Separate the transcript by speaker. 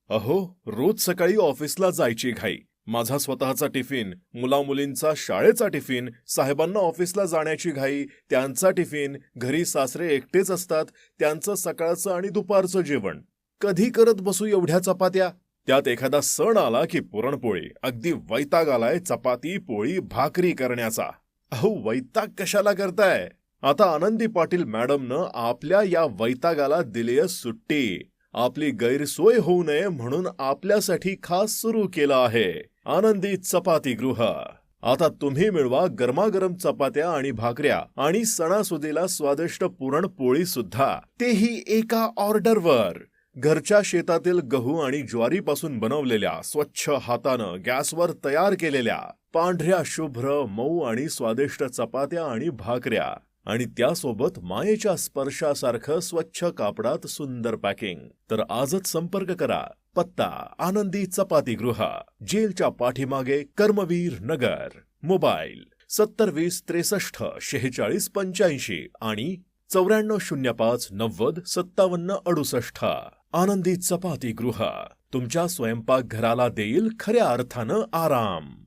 Speaker 1: अहो, रोज सकाळी ऑफिसला जायची घाई. माझा स्वतःचा टिफिन, मुलामुलींचा शाळेचा टिफिन, साहेबांना ऑफिसला जाण्याची घाई, त्यांचा टिफिन, घरी सासरे एकटेच असतात, त्यांचं सकाळचं आणि दुपारचं जेवण. कधी करत बसू एवढ्या चपात्या? त्यात एखादा सण आला की पुरणपोळी. अगदी वैताग आलाय चपाती, पोळी, भाकरी करण्याचा. अहो, वैताग कशाला करताय? आता आनंदी पाटील मॅडमनं आपल्या या वैतागाला दिलीय सुट्टी. आपली गैरसोय होऊ नये म्हणून आपल्यासाठी खास सुरू केलं आहे आनंदी चपातीगृह. आता तुम्ही मिळवा गरमागरम चपात्या आणि भाकऱ्या आणि सणासुदीला स्वादिष्ट पुरणपोळी सुद्धा, तेही एका ऑर्डरवर. घरच्या शेतातील गहू आणि ज्वारीपासून बनवलेल्या, स्वच्छ हातानं गॅसवर तयार केलेल्या पांढऱ्या शुभ्र मऊ आणि स्वादिष्ट चपात्या आणि भाकऱ्या, आणि त्यासोबत मायेच्या स्पर्शासारखं स्वच्छ कापडात सुंदर पॅकिंग. तर आजच संपर्क करा. पत्ता आनंदी चपातीगृह, जेलच्या पाठीमागे, कर्मवीर नगर. मोबाईल 7020634685 आणि 9405905768. आनंदी चपातीगृह तुमच्या स्वयंपाकघराला देईल खऱ्या अर्थानं आराम.